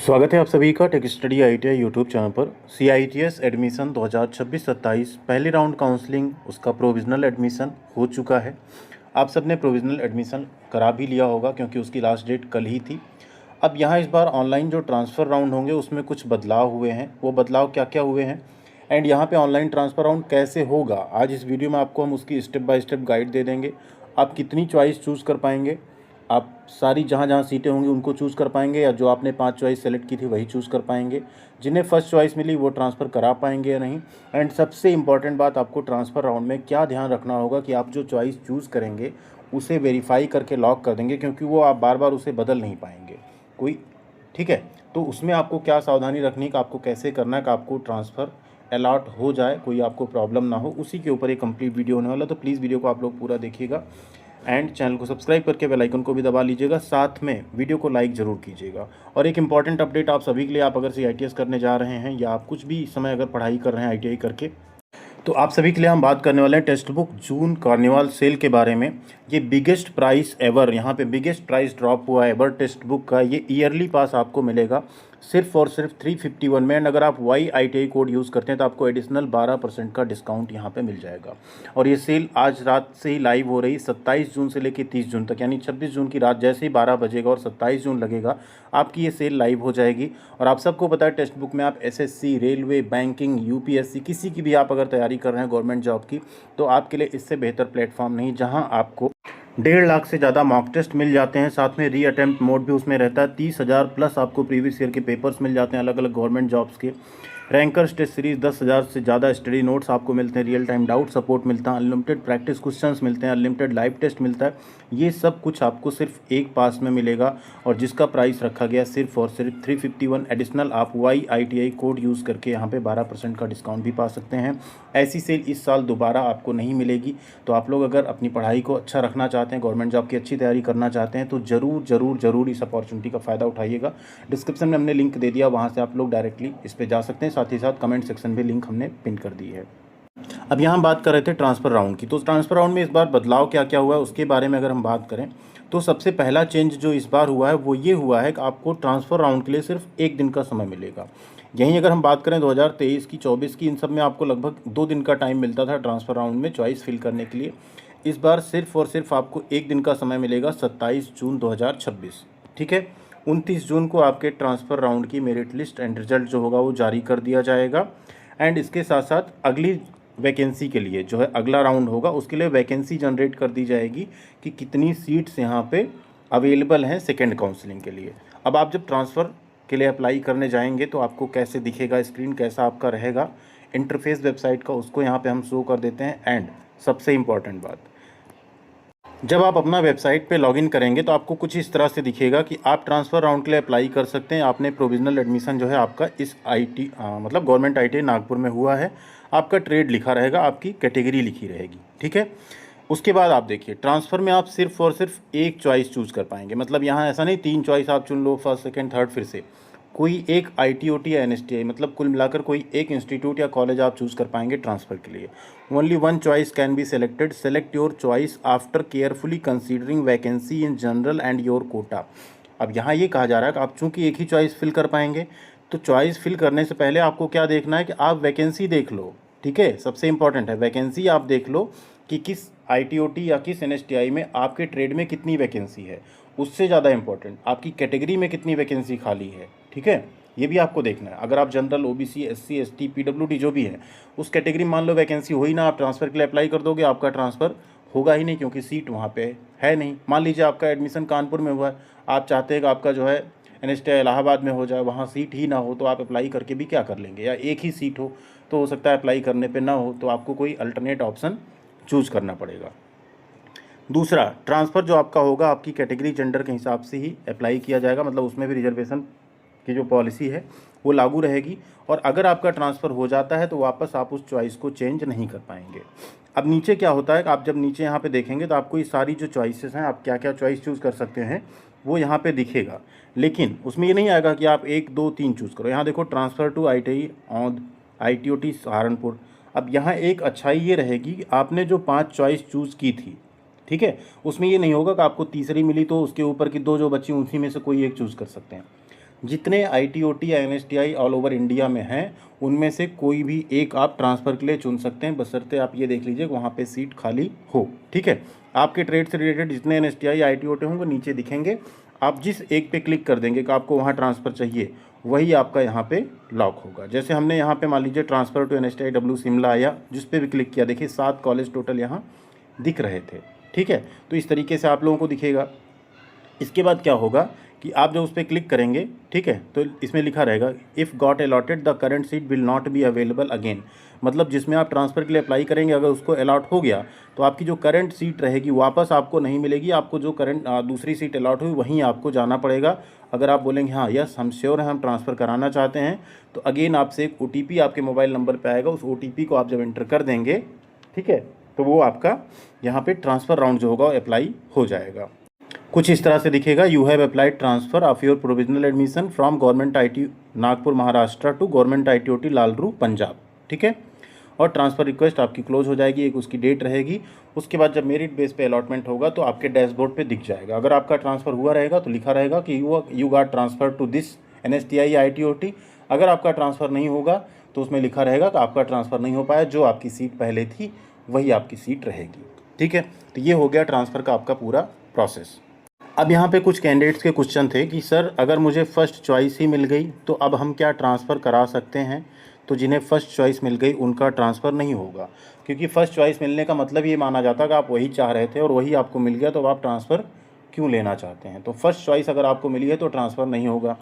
स्वागत है आप सभी का tech study ITI YouTube channel पर। CITS एडमिशन 2026-27 पहले राउंड काउंसलिंग उसका प्रोविज़नल एडमिशन हो चुका है। आप सब ने प्रोविज़नल एडमिशन करा भी लिया होगा क्योंकि उसकी लास्ट डेट कल ही थी। अब यहाँ इस बार ऑनलाइन जो ट्रांसफ़र राउंड होंगे उसमें कुछ बदलाव हुए हैं। वो बदलाव क्या क्या हुए हैं एंड यहाँ पे ऑनलाइन ट्रांसफ़र राउंड कैसे होगा, आज इस वीडियो में आपको हम उसकी स्टेप बाय स्टेप गाइड दे देंगे। आप कितनी चॉइस चूज़ कर पाएंगे, आप सारी जहाँ जहाँ सीटें होंगी उनको चूज़ कर पाएंगे या जो आपने 5 चॉइस सेलेक्ट की थी वही चूज़ कर पाएंगे। जिन्हें फर्स्ट चॉइस मिली वो ट्रांसफ़र करा पाएंगे या नहीं। एंड सबसे इम्पॉर्टेंट बात, आपको ट्रांसफ़र राउंड में क्या ध्यान रखना होगा कि आप जो चॉइस चूज़ करेंगे उसे वेरीफाई करके लॉक कर देंगे, क्योंकि वो आप बार बार उसे बदल नहीं पाएंगे कोई। ठीक है, तो उसमें आपको क्या सावधानी रखनी है कि आपको कैसे करना है कि आपको ट्रांसफ़र अलॉट हो जाए, कोई आपको प्रॉब्लम ना हो, उसी के ऊपर एक कंप्लीट वीडियो होने वाला। तो प्लीज़ वीडियो को आप लोग पूरा देखिएगा एंड चैनल को सब्सक्राइब करके बेल आइकन को भी दबा लीजिएगा, साथ में वीडियो को लाइक ज़रूर कीजिएगा। और एक इंपॉर्टेंट अपडेट आप सभी के लिए, आप अगर CITS करने जा रहे हैं या आप कुछ भी इस समय अगर पढ़ाई कर रहे हैं ITI करके, तो आप सभी के लिए हम बात करने वाले हैं टेक्स्ट बुक जून कार्निवाल सेल के बारे में। ये बिगेस्ट प्राइस एवर, यहाँ पे बिगेस्ट प्राइस ड्रॉप हुआ है एवर टेक्स्ट बुक का। ये ईयरली पास आपको मिलेगा सिर्फ और सिर्फ 351 में। एंड अगर आप YITI कोड यूज़ करते हैं तो आपको एडिशनल 12% का डिस्काउंट यहाँ पे मिल जाएगा। और ये सेल आज रात से ही लाइव हो रही, 27 जून से लेकर 30 जून तक, यानी 26 जून की रात जैसे ही 12 बजेगा और 27 जून लगेगा आपकी ये सेल लाइव हो जाएगी। और आप सबको पता है टेक्स्ट बुक में आप SSC, रेलवे, बैंकिंग, UPSC किसी की भी आप अगर तैयारी कर रहे हैं गवर्नमेंट जॉब की, तो आपके लिए इससे बेहतर प्लेटफॉर्म नहीं, जहाँ आपको 1.5 लाख से ज़्यादा मॉक टेस्ट मिल जाते हैं। साथ में रीअटेम्प्ट मोड भी उसमें रहता है। 30,000 प्लस आपको प्रीवियस ईयर के पेपर्स मिल जाते हैं अलग अलग गवर्नमेंट जॉब्स के। रैंकर्स टेस्ट सीरीज़ 10,000 से ज़्यादा स्टडी नोट्स आपको मिलते हैं। रियल टाइम डाउट सपोर्ट मिलता है। अनलिमिटेड प्रैक्टिस क्वेश्चंस मिलते हैं। अनलिमिटेड लाइव टेस्ट मिलता है। ये सब कुछ आपको सिर्फ एक पास में मिलेगा, और जिसका प्राइस रखा गया सिर्फ और सिर्फ 351। एडिशनल आप YITI कोड यूज़ करके यहाँ पे 12% का डिस्काउंट भी पा सकते हैं। ऐसी सेल इस साल दोबारा आपको नहीं मिलेगी। तो आप लोग अगर अपनी पढ़ाई को अच्छा रखना चाहते हैं, गवर्नमेंट जॉब की अच्छी तैयारी करना चाहते हैं, तो ज़रूर ज़रूर ज़रूर इस अपॉर्चुनिटी का फ़ायदा उठाइएगा। डिस्क्रिप्शन में हमने लिंक दे दिया, वहाँ से आप लोग डायरेक्टली इस पर जा सकते हैं। साथ ही साथ कमेंट सेक्शन में लिंक हमने पिन कर दी है। अब यहाँ हम बात कर रहे थे ट्रांसफ़र राउंड की। तो ट्रांसफ़र राउंड में इस बार बदलाव क्या क्या हुआ है उसके बारे में अगर हम बात करें, तो सबसे पहला चेंज जो इस बार हुआ है वो ये हुआ है कि आपको ट्रांसफ़र राउंड के लिए सिर्फ 1 दिन का समय मिलेगा। यहीं अगर हम बात करें 2023 की, 24 की, इन सब में आपको लगभग 2 दिन का टाइम मिलता था ट्रांसफ़र राउंड में चॉइस फिल करने के लिए। इस बार सिर्फ और सिर्फ आपको 1 दिन का समय मिलेगा, 27 जून 2026। ठीक है, 29 जून को आपके ट्रांसफ़र राउंड की मेरिट लिस्ट एंड रिजल्ट जो होगा वो जारी कर दिया जाएगा। एंड इसके साथ साथ अगली वैकेंसी के लिए जो है अगला राउंड होगा, उसके लिए वैकेंसी जनरेट कर दी जाएगी कि कितनी सीट्स यहाँ पे अवेलेबल हैं सेकेंड काउंसलिंग के लिए। अब आप जब ट्रांसफ़र के लिए अप्लाई करने जाएंगे तो आपको कैसे दिखेगा स्क्रीन, कैसा आपका रहेगा इंटरफेस वेबसाइट का, उसको यहाँ पे हम शो कर देते हैं। एंड सबसे इम्पॉर्टेंट बात, जब आप अपना वेबसाइट पे लॉगिन करेंगे तो आपको कुछ इस तरह से दिखेगा कि आप ट्रांसफ़र राउंड के लिए अप्लाई कर सकते हैं। आपने प्रोविज़नल एडमिशन जो है आपका इस मतलब गवर्नमेंट ITI नागपुर में हुआ है। आपका ट्रेड लिखा रहेगा, आपकी कैटेगरी लिखी रहेगी। ठीक है, उसके बाद आप देखिए ट्रांसफ़र में आप सिर्फ और सिर्फ एक चॉइस चूज़ कर पाएंगे। मतलब यहाँ ऐसा नहीं 3 चॉइस आप चुन लो, फर्स्ट सेकेंड थर्ड, फिर से कोई एक ITOT या NSTI, मतलब कुल मिलाकर कोई एक इंस्टीट्यूट या कॉलेज आप चूज़ कर पाएंगे ट्रांसफ़र के लिए। Only 1 choice can be selected. Select your choice after carefully considering vacancy in general and your quota. अब यहाँ ये कहा जा रहा है कि आप चूँकि एक ही चॉइस फिल कर पाएंगे, तो चॉइस फिल करने से पहले आपको क्या देखना है कि आप वैकेंसी देख लो। ठीक है, सबसे इंपॉर्टेंट है वैकेंसी आप देख लो कि किस ITOT या किस NSTI में आपके ट्रेड में कितनी वैकेंसी है। उससे ज़्यादा इंपॉर्टेंट आपकी कैटेगरी में कितनी वैकेंसी खाली है। ठीक है, ये भी आपको देखना है। अगर आप general, OBC, SC, ST, PWD जो भी है उस कैटेगरी मान लो वैकेंसी हो ही ना, आप ट्रांसफ़र के लिए अप्लाई कर दोगे, आपका ट्रांसफ़र होगा ही नहीं, क्योंकि सीट वहाँ पे है नहीं। मान लीजिए आपका एडमिशन कानपुर में हुआ है, आप चाहते हैं कि आपका जो है NSTI इलाहाबाद में हो जाए, वहाँ सीट ही ना हो, तो आप अप्लाई करके भी क्या कर लेंगे। या एक ही सीट हो तो हो सकता है अप्लाई करने पर ना हो, तो आपको कोई अल्टरनेट ऑप्शन चूज़ करना पड़ेगा। दूसरा, ट्रांसफ़र जो आपका होगा आपकी कैटेगरी जेंडर के हिसाब से ही अप्लाई किया जाएगा, मतलब उसमें भी रिजर्वेशन की जो पॉलिसी है वो लागू रहेगी। और अगर आपका ट्रांसफ़र हो जाता है तो वापस आप उस चॉइस को चेंज नहीं कर पाएंगे। अब नीचे क्या होता है कि आप जब नीचे यहाँ पे देखेंगे तो आपको ये सारी जो चॉइसेस हैं, आप क्या क्या चॉइस चूज़ कर सकते हैं वो यहाँ पे दिखेगा। लेकिन उसमें ये नहीं आएगा कि आप 1, 2, 3 चूज़ करो। यहाँ देखो transfer to ITI on ITOT Saharanpur. अब यहाँ एक अच्छाई ये रहेगी कि आपने जो 5 चॉइस चूज़ की थी, ठीक है, उसमें ये नहीं होगा कि आपको तीसरी मिली तो उसके ऊपर की 2 जो बची उसी में से कोई एक चूज़ कर सकते हैं। जितने ITOT या NSTI ऑल ओवर इंडिया में हैं उनमें से कोई भी एक आप ट्रांसफ़र के लिए चुन सकते हैं, बशर्ते आप ये देख लीजिए वहाँ पे सीट खाली हो। ठीक है, आपके ट्रेड से रिलेटेड जितने NSTI या ITOT होंगे नीचे दिखेंगे, आप जिस एक पे क्लिक कर देंगे कि आपको वहाँ ट्रांसफ़र चाहिए वही आपका यहाँ पे लॉक होगा। जैसे हमने यहाँ पे मान लीजिए transfer to NSTI W Shimla आया, जिस पे भी क्लिक किया देखिए 7 कॉलेज टोटल यहाँ दिख रहे थे। ठीक है, तो इस तरीके से आप लोगों को दिखेगा। इसके बाद क्या होगा कि आप जब उस पर क्लिक करेंगे, ठीक है, तो इसमें लिखा रहेगा if got allotted the current seat will not be available again. मतलब जिसमें आप ट्रांसफ़र के लिए अप्लाई करेंगे अगर उसको अलॉट हो गया तो आपकी जो करंट सीट रहेगी वापस आपको नहीं मिलेगी, आपको जो करंट दूसरी सीट अलॉट हुई वहीं आपको जाना पड़ेगा। अगर आप बोलेंगे हाँ यस हम श्योर हैं हम ट्रांसफ़र कराना चाहते हैं, तो अगेन आपसे एक OTP आपके मोबाइल नंबर पर आएगा, उस OTP को आप जब एंटर कर देंगे, ठीक है, तो वो आपका यहाँ पे ट्रांसफ़र राउंड जो होगा वो अप्लाई हो जाएगा। कुछ इस तरह से दिखेगा, you have applied transfer of your provisional admission from government IT Nagpur Maharashtra to government ITOT Lalru Punjab. ठीक है, और ट्रांसफ़र रिक्वेस्ट आपकी क्लोज हो जाएगी, एक उसकी डेट रहेगी। उसके बाद जब मेरिट बेस पे अलॉटमेंट होगा तो आपके डैशबोर्ड पे दिख जाएगा। अगर आपका ट्रांसफ़र हुआ रहेगा तो लिखा रहेगा कि you got transfer to this NSTI या ITOT। अगर आपका ट्रांसफ़र नहीं होगा तो उसमें लिखा रहेगा कि आपका ट्रांसफ़र नहीं हो पाया, जो आपकी सीट पहले थी वही आपकी सीट रहेगी। ठीक है, तो ये हो गया ट्रांसफ़र का आपका पूरा प्रोसेस। अब यहाँ पे कुछ कैंडिडेट्स के क्वेश्चन थे कि सर अगर मुझे फ़र्स्ट चॉइस ही मिल गई तो अब हम क्या ट्रांसफ़र करा सकते हैं? तो जिन्हें फ़र्स्ट चॉइस मिल गई उनका ट्रांसफ़र नहीं होगा, क्योंकि फ़र्स्ट चॉइस मिलने का मतलब ये माना जाता है कि आप वही चाह रहे थे और वही आपको मिल गया, तो अब आप ट्रांसफ़र क्यों लेना चाहते हैं? तो फर्स्ट चॉइस अगर आपको मिली है तो ट्रांसफ़र नहीं होगा।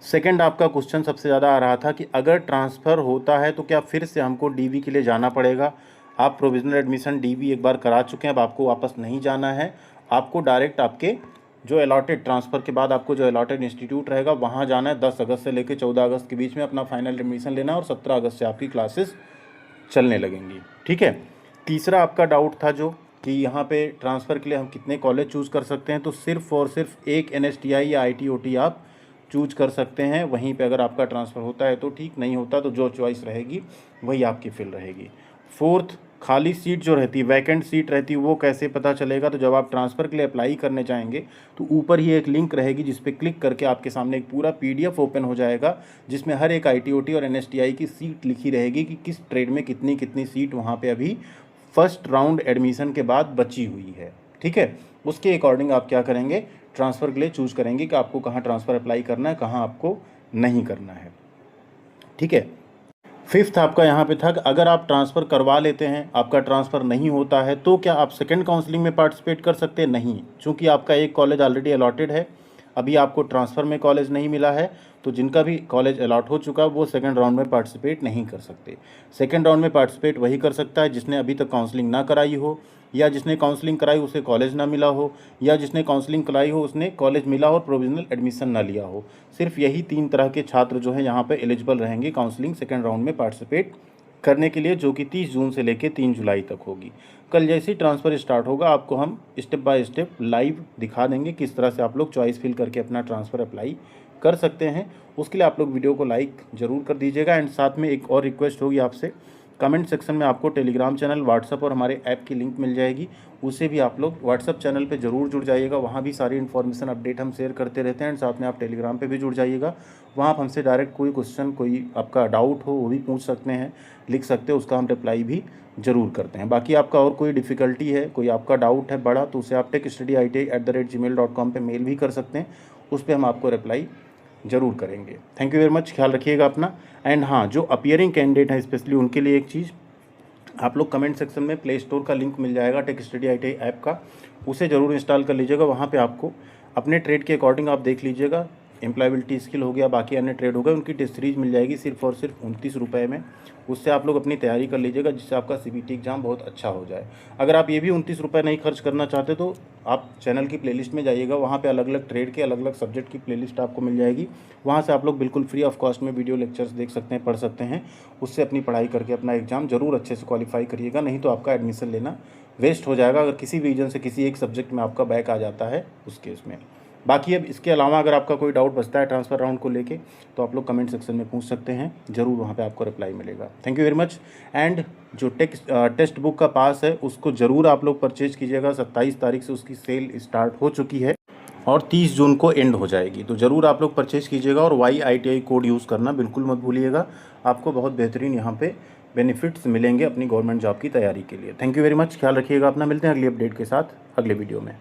सेकंड आपका क्वेश्चन सबसे ज़्यादा आ रहा था कि अगर ट्रांसफ़र होता है तो क्या फिर से हमको DV के लिए जाना पड़ेगा? आप प्रोविजनल एडमिशन DV एक बार करा चुके हैं, अब आपको वापस नहीं जाना है, आपको डायरेक्ट आपके जो अलॉटेड ट्रांसफ़र के बाद आपको जो अलॉटेड इंस्टीट्यूट रहेगा वहाँ जाना है। 10 अगस्त से लेकर 14 अगस्त के बीच में अपना फाइनल एडमिशन लेना है और 17 अगस्त से आपकी क्लासेस चलने लगेंगी। ठीक है, तीसरा आपका डाउट था जो कि यहाँ पे ट्रांसफ़र के लिए हम कितने कॉलेज चूज़ कर सकते हैं, तो सिर्फ़ और सिर्फ एक NSTI या ITOT आप चूज कर सकते हैं। वहीं पे अगर आपका ट्रांसफ़र होता है तो ठीक, नहीं होता तो जो चॉइस रहेगी वही आपकी फिल रहेगी। फोर्थ, खाली सीट जो रहती है, वैकेंट सीट रहती है, वो कैसे पता चलेगा? तो जब आप ट्रांसफ़र के लिए अप्लाई करने जाएंगे तो ऊपर ही एक लिंक रहेगी जिस पे क्लिक करके आपके सामने एक पूरा PDF ओपन हो जाएगा जिसमें हर एक ITOT और NSTI की सीट लिखी रहेगी कि किस ट्रेड में कितनी कितनी सीट वहाँ पे अभी फर्स्ट राउंड एडमिशन के बाद बची हुई है। ठीक है, उसके अकॉर्डिंग आप क्या करेंगे, ट्रांसफ़र के लिए चूज़ करेंगे कि आपको कहाँ ट्रांसफ़र अप्लाई करना है, कहाँ आपको नहीं करना है। ठीक है, फिफ्थ आपका यहाँ पे था कि अगर आप ट्रांसफ़र करवा लेते हैं, आपका ट्रांसफ़र नहीं होता है, तो क्या आप सेकंड काउंसलिंग में पार्टिसिपेट कर सकते हैं? नहीं, चूँकि आपका एक कॉलेज ऑलरेडी अलॉटेड है, अभी आपको ट्रांसफ़र में कॉलेज नहीं मिला है, तो जिनका भी कॉलेज अलॉट हो चुका है वो सेकंड राउंड में पार्टिसिपेट नहीं कर सकते। सेकंड राउंड में पार्टिसिपेट वही कर सकता है जिसने अभी तक काउंसलिंग ना कराई हो, या जिसने काउंसलिंग कराई उसे कॉलेज ना मिला हो, या जिसने काउंसलिंग कराई हो उसने कॉलेज मिला हो और प्रोविजनल एडमिशन ना लिया हो। सिर्फ यही 3 तरह के छात्र जो हैं यहाँ पे एलिजिबल रहेंगे काउंसलिंग सेकंड राउंड में पार्टिसिपेट करने के लिए, जो कि 30 जून से लेकर 3 जुलाई तक होगी। कल जैसे ही ट्रांसफ़र स्टार्ट होगा आपको हम स्टेप बाय स्टेप लाइव दिखा देंगे किस तरह से आप लोग चॉइस फिल करके अपना ट्रांसफ़र अप्लाई कर सकते हैं। उसके लिए आप लोग वीडियो को लाइक ज़रूर कर दीजिएगा। एंड साथ में एक और रिक्वेस्ट होगी आपसे, कमेंट सेक्शन में आपको टेलीग्राम चैनल, व्हाट्सअप और हमारे ऐप की लिंक मिल जाएगी, उससे भी आप लोग व्हाट्सअप चैनल पे ज़रूर जुड़ जाइएगा। वहाँ भी सारी इन्फॉर्मेशन अपडेट हम शेयर करते रहते हैं। एंड साथ में आप टेलीग्राम पे भी जुड़ जाइएगा, वहाँ आप हमसे डायरेक्ट कोई क्वेश्चन, कोई आपका डाउट हो वो भी पूछ सकते हैं, लिख सकते हैं, उसका हम रिप्लाई भी ज़रूर करते हैं। बाकी आपका और कोई डिफ़िकल्टी है, कोई आपका डाउट है बड़ा, तो उसे आप techstudyit@gmail.com पे मेल भी कर सकते हैं, उस पर हम आपको रिप्लाई ज़रूर करेंगे। थैंक यू वेरी मच, ख्याल रखिएगा अपना। एंड हाँ, जो अपीयरिंग कैंडिडेट हैं स्पेशली उनके लिए एक चीज़, आप लोग कमेंट सेक्शन में प्ले स्टोर का लिंक मिल जाएगा techstudyit ऐप का, उसे ज़रूर इंस्टॉल कर लीजिएगा। वहाँ पे आपको अपने ट्रेड के अकॉर्डिंग आप देख लीजिएगा, एम्प्लॉयबिलिटी स्किल हो गया, बाकी अन्य ट्रेड हो गए, उनकी टेस्ट सीरीज मिल जाएगी सिर्फ और सिर्फ 29 रुपये में। उससे आप लोग अपनी तैयारी कर लीजिएगा जिससे आपका CBT एग्ज़ाम बहुत अच्छा हो जाए। अगर आप ये भी 29 रुपये नहीं खर्च करना चाहते तो आप चैनल की प्लेलिस्ट में जाइएगा, वहाँ पे अलग अलग ट्रेड के अलग अलग सब्जेक्ट की प्लेलिस्ट आपको मिल जाएगी। वहाँ से आप लोग बिल्कुल फ्री ऑफ कॉस्ट में वीडियो लेक्चर्स देख सकते हैं, पढ़ सकते हैं, उससे अपनी पढ़ाई करके अपना एग्ज़ाम ज़रूर अच्छे से क्वालिफाई करिएगा, नहीं तो आपका एडमिशन लेना वेस्ट हो जाएगा अगर किसी रीजन से किसी एक सब्जेक्ट में आपका बैक आ जाता है उस केस में। बाकी अब इसके अलावा अगर आपका कोई डाउट बचता है ट्रांसफ़र राउंड को लेके तो आप लोग कमेंट सेक्शन में पूछ सकते हैं, ज़रूर वहाँ पे आपको रिप्लाई मिलेगा। Thank you very much. And जो टेक्स्ट बुक का पास है उसको ज़रूर आप लोग परचेज कीजिएगा, 27 तारीख से उसकी सेल स्टार्ट हो चुकी है। और 30 जून को एंड हो जाएगी। तो ज़रूर आप लोग परचेज़ कीजिएगा और YITI कोड यूज़ करना बिल्कुल मत भूलिएगा। आपको बहुत बेहतरीन यहाँ पे बेनिफिट्स मिलेंगे अपनी गवर्नमेंट जॉब की तैयारी के लिए। थैंक यू वेरी मच, ख्याल रखिएगा अपना। मिलते हैं अगली अपडेट के साथ अगले वीडियो में।